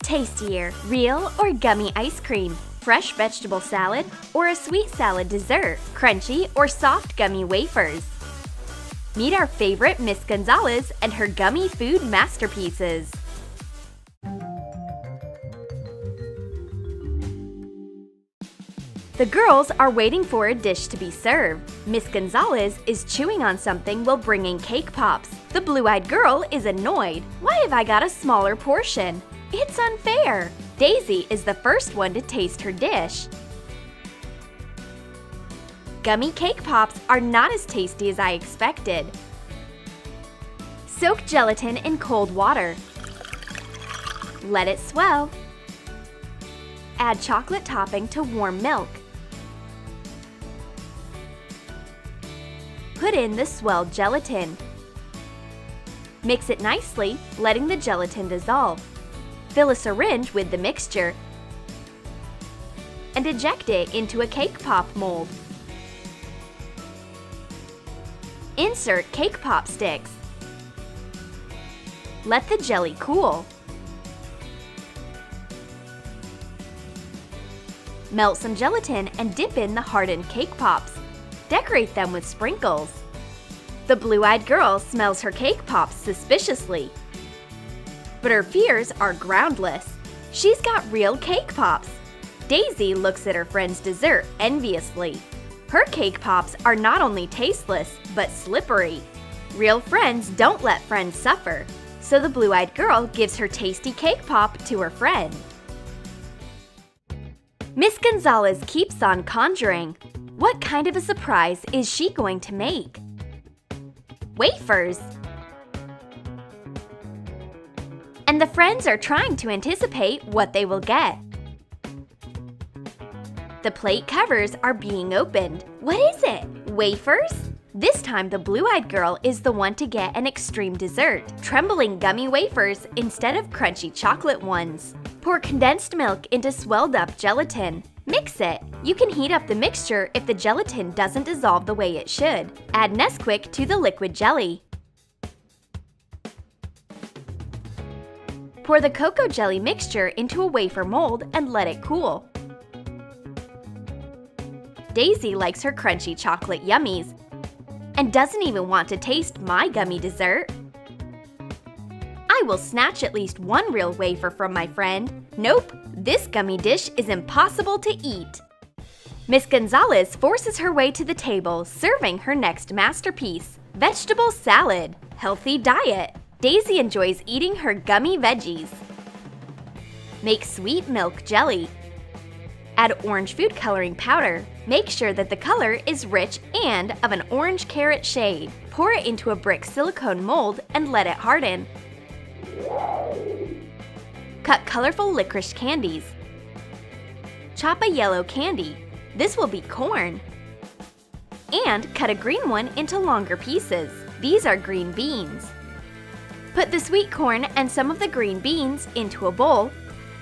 tastier, real or gummy ice cream, fresh vegetable salad, or a sweet salad dessert, crunchy or soft gummy wafers? Meet our favorite Miss Gonzalez and her gummy food masterpieces. The girls are waiting for a dish to be served. Miss Gonzalez is chewing on something while bringing cake pops. The blue-eyed girl is annoyed. Why have I got a smaller portion? It's unfair. Daisy is the first one to taste her dish. Gummy cake pops are not as tasty as I expected. Soak gelatin in cold water. Let it swell. Add chocolate topping to warm milk. Put in the swelled gelatin. Mix it nicely, letting the gelatin dissolve. Fill a syringe with the mixture and eject it into a cake pop mold. Insert cake pop sticks. Let the jelly cool. Melt some gelatin and dip in the hardened cake pops. Decorate them with sprinkles. The blue-eyed girl smells her cake pops suspiciously. But her fears are groundless. She's got real cake pops. Daisy looks at her friend's dessert enviously. Her cake pops are not only tasteless, but slippery. Real friends don't let friends suffer, so the blue-eyed girl gives her tasty cake pop to her friend. Miss Gonzalez keeps on conjuring. What kind of a surprise is she going to make? Wafers! And the friends are trying to anticipate what they will get. The plate covers are being opened. What is it? Wafers? This time the blue-eyed girl is the one to get an extreme dessert, trembling gummy wafers instead of crunchy chocolate ones. Pour condensed milk into swelled up gelatin. Mix it. You can heat up the mixture if the gelatin doesn't dissolve the way it should. Add Nesquik to the liquid jelly. Pour the cocoa jelly mixture into a wafer mold and let it cool. Daisy likes her crunchy chocolate yummies and doesn't even want to taste my gummy dessert. I will snatch at least one real wafer from my friend. Nope, this gummy dish is impossible to eat. Miss Gonzalez forces her way to the table, serving her next masterpiece, vegetable salad. Healthy diet. Daisy enjoys eating her gummy veggies. Make sweet milk jelly. Add orange food coloring powder. Make sure that the color is rich and of an orange carrot shade. Pour it into a brick silicone mold and let it harden. Cut colorful licorice candies. Chop a yellow candy. This will be corn. And cut a green one into longer pieces. These are green beans. Put the sweet corn and some of the green beans into a bowl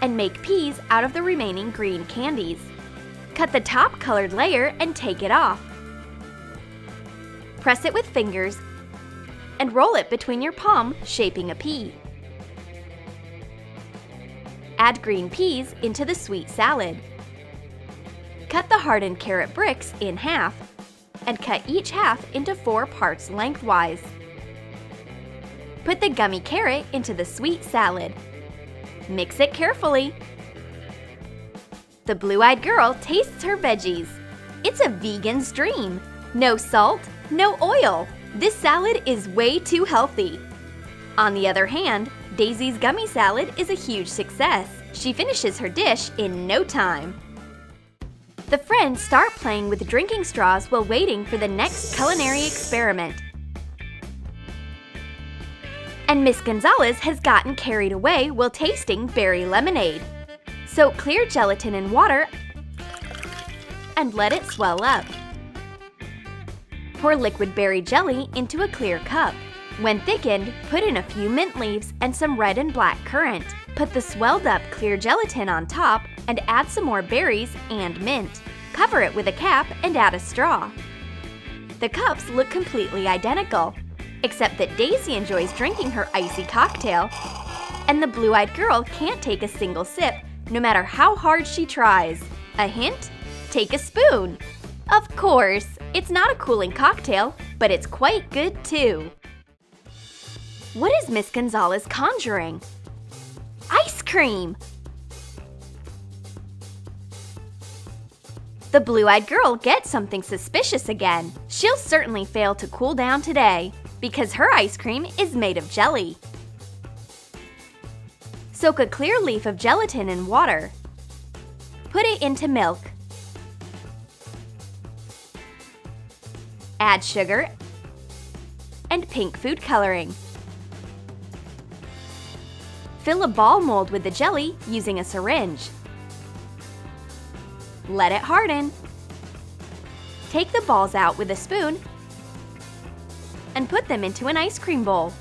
and make peas out of the remaining green candies. Cut the top colored layer and take it off. Press it with fingers and roll it between your palm, shaping a pea. Add green peas into the sweet salad. Cut the hardened carrot bricks in half and cut each half into 4 parts lengthwise. Put the gummy carrot into the sweet salad. Mix it carefully. The blue-eyed girl tastes her veggies. It's a vegan's dream. No salt, no oil. This salad is way too healthy. On the other hand, Daisy's gummy salad is a huge success. She finishes her dish in no time. The friends start playing with drinking straws while waiting for the next culinary experiment. And Miss Gonzalez has gotten carried away while tasting berry lemonade. Soak clear gelatin in water and let it swell up. Pour liquid berry jelly into a clear cup. When thickened, put in a few mint leaves and some red and black currant. Put the swelled up clear gelatin on top and add some more berries and mint. Cover it with a cap and add a straw. The cups look completely identical, except that Daisy enjoys drinking her icy cocktail and the blue-eyed girl can't take a single sip, no matter how hard she tries. A hint? Take a spoon! Of course, it's not a cooling cocktail, but it's quite good too. What is Miss Gonzalez conjuring? Ice cream! The blue-eyed girl gets something suspicious again. She'll certainly fail to cool down today, because her ice cream is made of jelly. Soak a clear leaf of gelatin in water. Put it into milk. Add sugar and pink food coloring. Fill a ball mold with the jelly using a syringe. Let it harden. Take the balls out with a spoon and put them into an ice cream bowl.